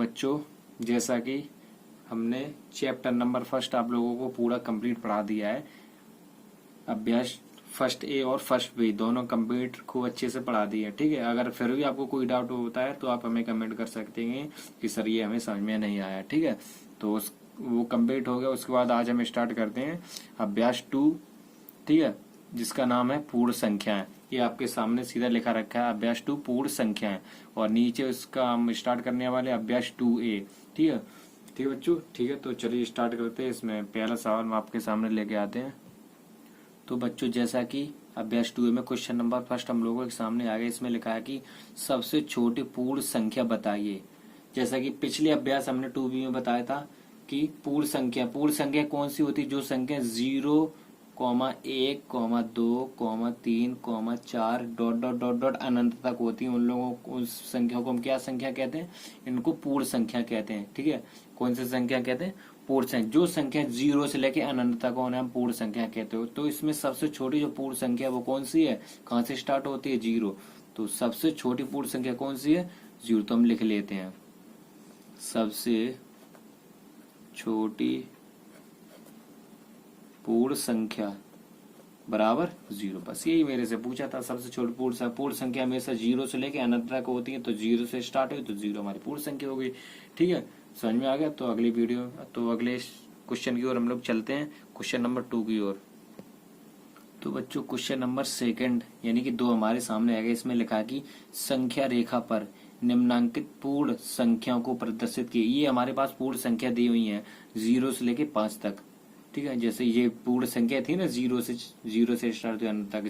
बच्चों जैसा कि हमने चैप्टर नंबर फर्स्ट आप लोगों को पूरा कंप्लीट पढ़ा दिया है। अभ्यास फर्स्ट ए और फर्स्ट बी दोनों कंप्लीट खूब अच्छे से पढ़ा दिए है। ठीक है, अगर फिर भी आपको कोई डाउट होता है तो आप हमें कमेंट कर सकते हैं कि सर ये हमें समझ में नहीं आया। ठीक है, तो वो कंप्लीट हो गया। उसके बाद आज हम स्टार्ट करते हैं अभ्यास 2। ठीक है, जिसका नाम है पूर्ण संख्याएं। ये आपके सामने सीधा लिखा रखा है अभ्यास 2 पूर्ण संख्याएं, और नीचे उसका हम स्टार्ट करने वाले अभ्यास 2A। ठीक है, ठीक है बच्चों। ठीक है, तो चलिए स्टार्ट करते हैं। इसमें पहला सवाल हम आपके सामने लेके आते हैं। तो बच्चों जैसा कि अभ्यास 2A में क्वेश्चन नंबर फर्स्ट हम लोगों के सामने आ गया। इसमें लिखा है कि सबसे छोटी पूर्ण संख्या बताइए। जैसा कि पिछले अभ्यास हमने 2B में बताया था कि पूर्ण संख्या कौन सी होती है? जो संख्या 0, 1, 2, 3, 4 डॉट डॉट डॉट डॉट अनंत तक होती है, उन लोगों उस संख्या को हम क्या संख्या कहते हैं? इनको पूर्ण संख्या कहते हैं। ठीक है, कौन सी संख्या कहते हैं? पूर्ण संख्या। जो संख्या 0 से लेके अनंत तक होने हम पूर्ण संख्या कहते हो। तो इसमें सबसे छोटी जो पूर्ण संख्या वो कौन सी है? कहाँ से स्टार्ट होती है? 0। तो सबसे छोटी पूर्ण संख्या कौन सी है? 0। तो हम लिख लेते हैं सबसे छोटी पूर्ण संख्या बराबर 0। बस यही मेरे से पूछा था। सबसे छोटी पूर्ण संख्या हमेशा 0 से लेके अनंत तक होती है, तो 0 से स्टार्ट हुई तो 0 हमारी पूर्ण संख्या हो गई। ठीक है, समझ में आ गया? तो अगले क्वेश्चन की ओर हम लोग चलते हैं, क्वेश्चन नंबर 2 की ओर। तो बच्चों क्वेश्चन नंबर सेकंड यानी कि 2 हमारे सामने आ गया। इसमें लिखा है कि संख्या रेखा पर निम्नांकित पूर्ण संख्याओं को प्रदर्शित किए। ये हमारे पास पूर्ण संख्या दी हुई है 0 से लेके 5 तक। ठीक है, जैसे ये पूर्ण संख्या थी ना, 0 से स्टार्ट हुई अनंत तक।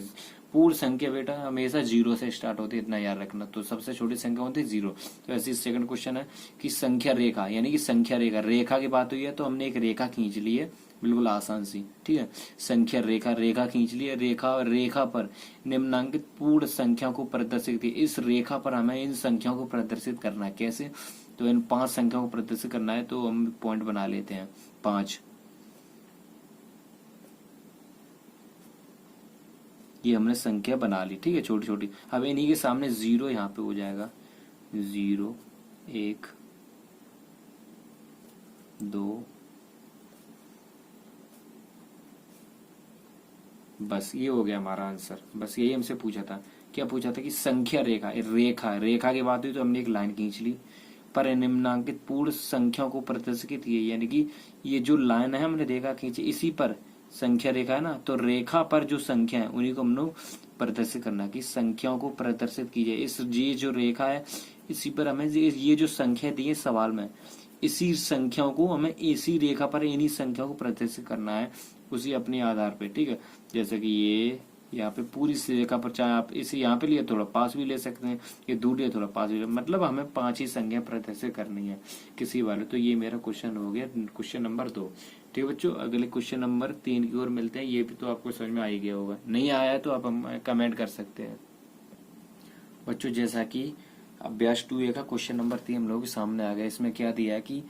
पूर्ण संख्या बेटा हमेशा 0 से स्टार्ट होती है, इतना याद रखना। तो सबसे छोटी संख्या होती है 0। तो ऐसी सेकंड क्वेश्चन है कि संख्या रेखा यानी कि संख्या रेखा की बात हुई है, तो हमने एक रेखा खींच ली है, बिल्कुल आसान सी। ठीक है, संख्या रेखा खींच ली है। रेखा पर निम्नांकित पूर्ण संख्या को प्रदर्शित की। इस रेखा पर हमें इन संख्याओं को प्रदर्शित करना है। कैसे? तो इन 5 संख्याओं को प्रदर्शित करना है, तो हम पॉइंट बना लेते हैं 5। ये हमने संख्या बना ली। ठीक है, छोटी छोटी। अब इन्हीं के सामने 0 यहाँ पे हो जाएगा। 0, 1, 2, बस ये हो गया हमारा आंसर। बस यही हमसे पूछा था। क्या पूछा था? कि संख्या रेखा की बात हुई तो हमने एक लाइन खींच ली। पर निम्नांकित पूर्ण संख्याओं को प्रदर्शित किए, यानी कि ये जो लाइन है हमने रेखा खींची, इसी पर संख्या रेखा है ना, तो रेखा पर जो संख्या है उन्हीं को हम लोग प्रदर्शित करना कि संख्याओं को प्रदर्शित कीजिए। इस ये जो रेखा है इसी पर हमें ये जो संख्या दी है सवाल में, इसी संख्याओं को हमें इसी रेखा पर इन्हीं संख्याओं को प्रदर्शित करना है, उसी अपने आधार पे। ठीक है, जैसे कि ये यहाँ पे पूरी रेखा पर, चाहे आप इसे यहाँ पे लिए थोड़ा पास भी ले सकते हैं, ये दूर लिए थोड़ा पास भी, मतलब हमें 5 ही संख्या प्रदर्शित करनी है किसी वाले। तो ये मेरा क्वेश्चन हो गया, क्वेश्चन नंबर 2। ठीक है बच्चों, अगले क्वेश्चन नंबर 3 की ओर मिलते हैं। ये भी तो आपको समझ में आ ही गया होगा, नहीं आया है तो आप कमेंट कर सकते हैं। बच्चों जैसा कि अभ्यास 2A का क्वेश्चन नंबर 3 हम लोगों के सामने आ गया। इसमें क्या दिया है कि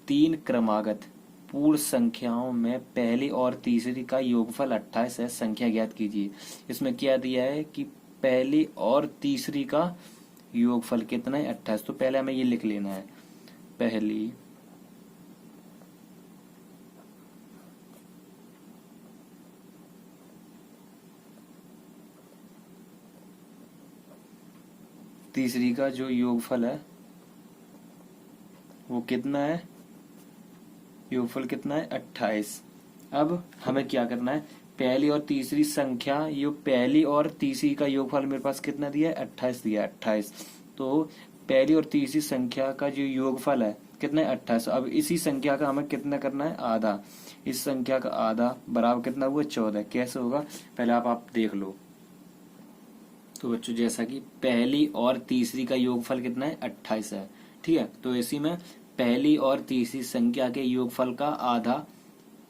3 क्रमागत पूर्ण संख्याओं में पहली और तीसरी का योगफल 28 है, संख्या ज्ञात कीजिए। इसमें क्या दिया है कि पहली और तीसरी का योगफल कितना है? 28। तो पहले हमें ये लिख लेना है, पहली तीसरी का जो योगफल है वो कितना है? योगफल कितना है? 28। अब हमें क्या करना है? पहली और तीसरी संख्या, ये पहली और तीसरी का योगफल मेरे पास कितना दिया है? 28 दिया है, 28। तो पहली और तीसरी संख्या का जो योगफल है कितना है? 28। अब इसी संख्या का हमें कितना करना है? आधा। इस संख्या का आधा बराबर कितना हुआ? 14। कैसे होगा? पहले आप देख लो। तो बच्चों जैसा कि पहली और तीसरी का योगफल कितना है? 28 है। ठीक है, तो इसी में पहली और तीसरी संख्या के योगफल का आधा,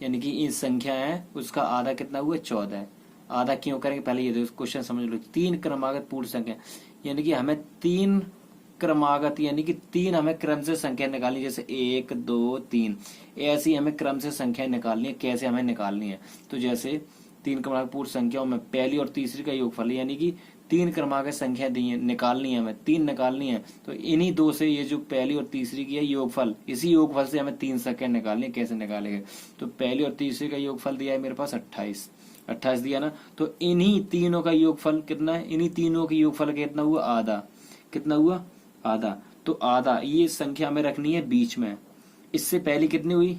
यानी कि इन संख्या है उसका आधा कितना हुआ? 14 है। आधा क्यों करेंगे? पहले ये देखो क्वेश्चन समझ लो। 3 क्रमागत पूर्ण संख्या, यानी कि हमें 3 क्रमागत यानी कि 3 हमें क्रम से संख्या निकालनी, जैसे 1, 2, 3 ऐसी हमें क्रम से संख्या निकालनी है। कैसे हमें निकालनी है? तो जैसे 3 क्रमागत पूर्ण संख्याओं में पहली और तीसरी का योगफल, यानी कि तीन क्रमागत संख्या दी है, निकालनी है हमें, तीन निकालनी है। तो इन्हीं दो से, ये जो पहली और तीसरी की है योगफल, इसी योगफल से हमें तीन संख्या निकालनी है। कैसे निकालेंगे? तो पहली और तीसरी का योगफल दिया है मेरे पास 28, 28 दिया ना। तो इन्हीं तीनों का योगफल कितना है? इन्हीं तीनों की योगफल कितना हुआ? आधा। कितना हुआ? आधा। तो आधा, ये संख्या हमें रखनी है बीच में। इससे पहली कितनी हुई?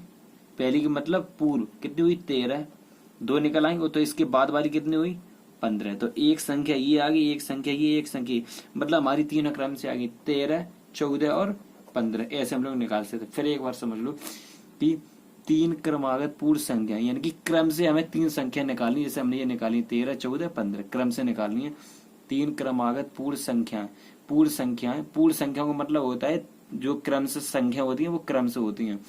पहली की मतलब पूर्व कितनी हुई? 13। दो निकल आएंगे तो इसके बाद वाली कितनी हुई? 15। तो एक संख्या ये आ गई, एक संख्या ये, एक संख्या, मतलब हमारी तीनों क्रम से आ गई 13, 14 और 15। ऐसे हम लोग निकाल सकते। फिर एक बार समझ लो कि तीन क्रमागत पूर्ण संख्या, यानी कि क्रम से हमें तीन संख्या निकालनी। जैसे हमने ये निकाली 13, 14, 15, क्रम से निकालनी है। तीन क्रमागत पूर्ण संख्या, पूर्ण संख्याएं, पूर्ण संख्या का मतलब होता है जो क्रम से संख्या होती है वो क्रम से होती हैं।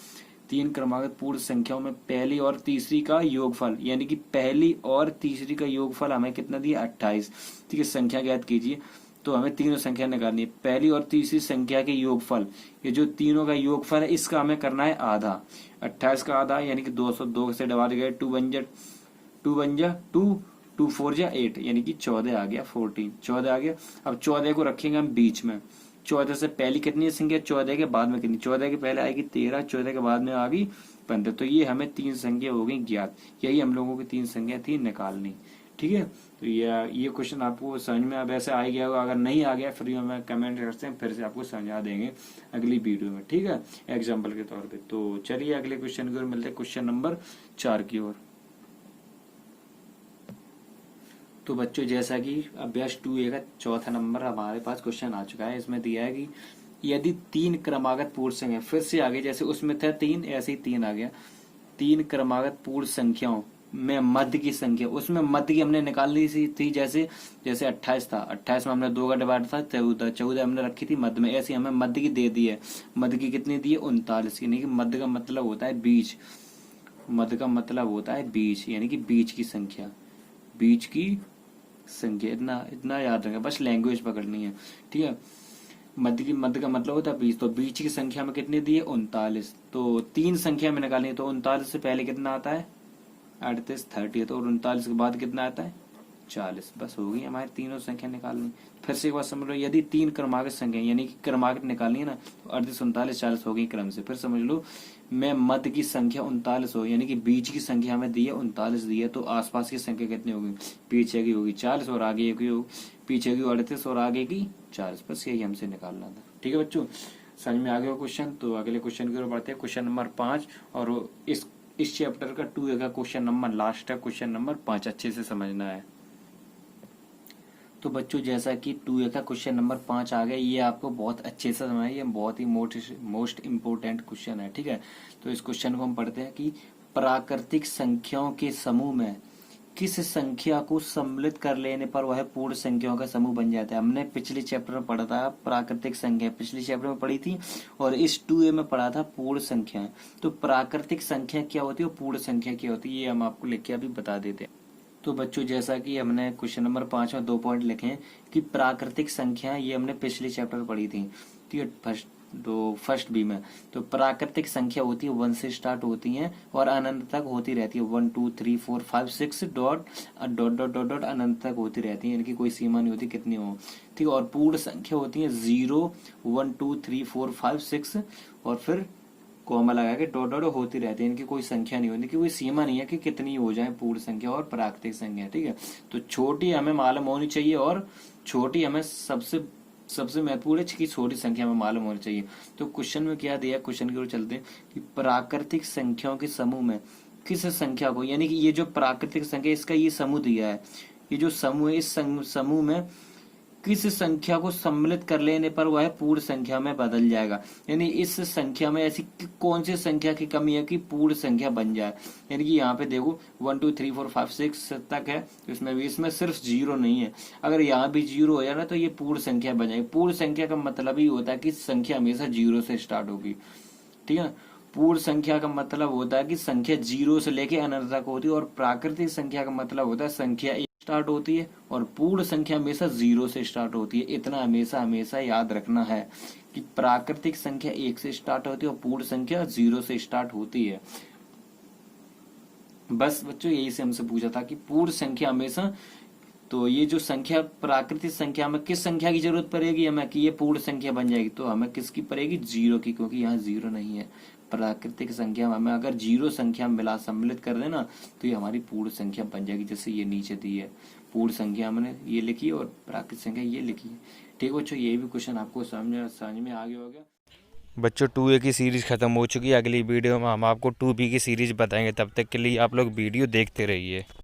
तीन क्रमागत पूर्ण संख्याओं में पहली और तीसरी का योगफल, यानी कि पहली और तीसरी का योगफल हमें कितना दिया? 28। ठीक है, संख्या ज्ञात कीजिए। तो हमें तीनों संख्या निकालनी है। पहली और तीसरी संख्या के योगफल, ये जो तीनों का योगफल है इसका हमें करना है आधा। 28 का आधा यानी कि 202 से डिवाइड गए, 2 बन जा 2, 2 4 जा 8, यानी कि 14 आ गया, 14, 14 आ गया। अब 14 को रखेंगे हम बीच में। 14 से पहली कितनी संख्या? 14 के बाद में कितनी? 14 के पहले आएगी 13, 14 के बाद में आ गई 15। तो ये हमें तीन संख्या हो गई ज्ञात। यही हम लोगों की तीन संख्या थी निकालनी। ठीक है, तो ये क्वेश्चन आपको समझ में अब ऐसे आ गया होगा। अगर नहीं आ गया फिर हमें कमेंट करते हैं, फिर से आपको समझा देंगे अगली वीडियो में। ठीक है, एग्जाम्पल के तौर पे। तो चलिए अगले क्वेश्चन की ओर मिलते हैं, क्वेश्चन नंबर 4 की ओर। तो बच्चों जैसा कि अभ्यास 2A का चौथा नंबर हमारे पास क्वेश्चन आ चुका है। इसमें दिया है कि यदि तीन क्रमागत पूर्ण संख्या, फिर से आगे जैसे उसमें था 3, ऐसे ही 3 आ गया। तीन क्रमागत पूर्ण संख्याओं में मध्य की संख्या, उसमें मध्य की हमने निकालनी थी। जैसे जैसे 28 था, 28 में हमने 2 का डिवाइड था 14, 14 हमने रखी थी मध्य में। ऐसे हमें मध्य की दे दी है। मध्य की कितनी दी है? 39 की। नहीं कि मध्य का मतलब होता है बीच, मध्य का मतलब होता है बीच, यानी कि बीच की संख्या, बीच की संख्या। इतना इतना याद रखें, बस लैंग्वेज पकड़नी है। ठीक है, मध्य का मतलब होता है बीच। तो बीच की संख्या में कितनी दी है? 39। तो तीन संख्या में निकालनी है। तो 39 से पहले कितना आता है? 38, 30। तो 39 के बाद कितना आता है? 40। बस हो गई हमारी तीनों संख्या निकालनी। फिर से एक बार समझ लो, यदि तीन क्रमागत संख्या यानी कि क्रमागत निकालनी है ना, तो 38, 39, 40 हो गई क्रम से। फिर समझ लो मैं मध्य की संख्या 39 हो, यानी कि बीच की संख्या हमें दी है 39 दी है। तो आसपास की संख्या कितनी होगी? पीछे की होगी 40 और आगे की होगी, पीछे की 38 और आगे की 40। बस यही हमसे निकालना था। ठीक है बच्चों, समझ में आ गया क्वेश्चन। तो अगले क्वेश्चन की ओर बढ़ते हैं, क्वेश्चन नंबर 5। और इस चैप्टर का 2A का क्वेश्चन नंबर लास्ट है, क्वेश्चन नंबर 5 अच्छे से समझना है। तो बच्चों जैसा कि 2A का क्वेश्चन नंबर 5 आ गया, ये आपको बहुत अच्छे से समझना है। ये बहुत ही मोस्ट इम्पोर्टेंट क्वेश्चन है। ठीक है, तो इस क्वेश्चन को हम पढ़ते हैं कि प्राकृतिक संख्याओं के समूह में किस संख्या को सम्मिलित कर लेने पर वह पूर्ण संख्याओं का समूह बन जाता है। हमने पिछले चैप्टर में पढ़ा था प्राकृतिक संख्या, पिछले चैप्टर में पढ़ी थी, और इस 2A में पढ़ा था पूर्ण संख्या। तो प्राकृतिक संख्या क्या होती है और पूर्ण संख्या क्या होती है, ये हम आपको लिख के अभी बता देते हैं। तो बच्चों जैसा कि हमने क्वेश्चन नंबर 5 में 2 पॉइंट लिखे हैं कि प्राकृतिक संख्या, ये हमने पिछले चैप्टर में पढ़ी थी। ठीक है, फर्स्ट बी में। तो प्राकृतिक संख्या होती है 1 से स्टार्ट होती हैं और अनंत तक होती रहती है। 1 2 3 4 5 6 dot dot dot dot dot अनंत तक होती रहती है, यानी कि कोई सीमा नहीं होती कितनी हो। ठीक है, और पूर्ण संख्या होती है 0 1 2 3 4 5 6 और फिर कॉमा लगा के डॉट डॉट होती रहती है, इनकी कोई संख्या नहीं होती, कि कोई सीमा नहीं है कि कितनी हो जाए पूर्ण संख्या और प्राकृतिक संख्या। ठीक है, तो छोटी हमें मालूम होनी चाहिए और छोटी हमें सबसे महत्वपूर्ण है कि छोटी संख्या में मालूम होनी चाहिए। तो क्वेश्चन में क्या दिया, क्वेश्चन की ओर चलते हैं कि प्राकृतिक संख्याओं के समूह में किस संख्या को, यानी कि ये जो प्राकृतिक संख्या इसका ये समूह दिया है, ये जो समूह है इस समूह में किस संख्या को सम्मिलित कर लेने पर वह पूर्ण संख्या में बदल जाएगा। यानी इस संख्या में ऐसी कौन सी संख्या की कमी है कि पूर्ण संख्या बन जाए। यानी कि यहाँ पे देखो 1 2 3 4 5 6 तक है, इसमें सिर्फ 0 नहीं है। अगर यहाँ भी 0 हो जाए ना तो ये पूर्ण संख्या बन जाएगी। पूर्ण संख्या का मतलब ही होता है कि संख्या हमेशा 0 से स्टार्ट होगी। ठीक है, पूर्ण संख्या का मतलब होता है कि संख्या 0 से लेके अनंत तक होती है, और प्राकृतिक संख्या का मतलब होता है संख्या स्टार्ट होती है और पूर्ण संख्या हमेशा 0 से स्टार्ट होती है। इतना हमेशा हमेशा याद रखना है कि प्राकृतिक संख्या 1 से स्टार्ट होती है और पूर्ण संख्या 0 से स्टार्ट होती है। बस बच्चों यही से हमसे पूछा था कि पूर्ण संख्या हमेशा तो ये जो संख्या प्राकृतिक संख्या में किस संख्या की जरूरत पड़ेगी हमें कि ये पूर्ण संख्या बन जाएगी, तो हमें किसकी पड़ेगी, जीरो की, क्योंकि यहाँ जीरो नहीं है। प्राकृतिक संख्या में हमें अगर जीरो संख्या मिला सम्मिलित कर देना तो ये हमारी पूर्ण संख्या बन जाएगी, जैसे ये नीचे दी है। पूर्ण संख्या हमने ये लिखी और प्राकृतिक संख्या ये लिखी है। ठीक है बच्चों, ये भी क्वेश्चन आपको समझ में आ गया होगा। बच्चों 2A की सीरीज ख़त्म हो चुकी है। अगली वीडियो में हम आपको 2B की सीरीज बताएंगे। तब तक के लिए आप लोग वीडियो देखते रहिए।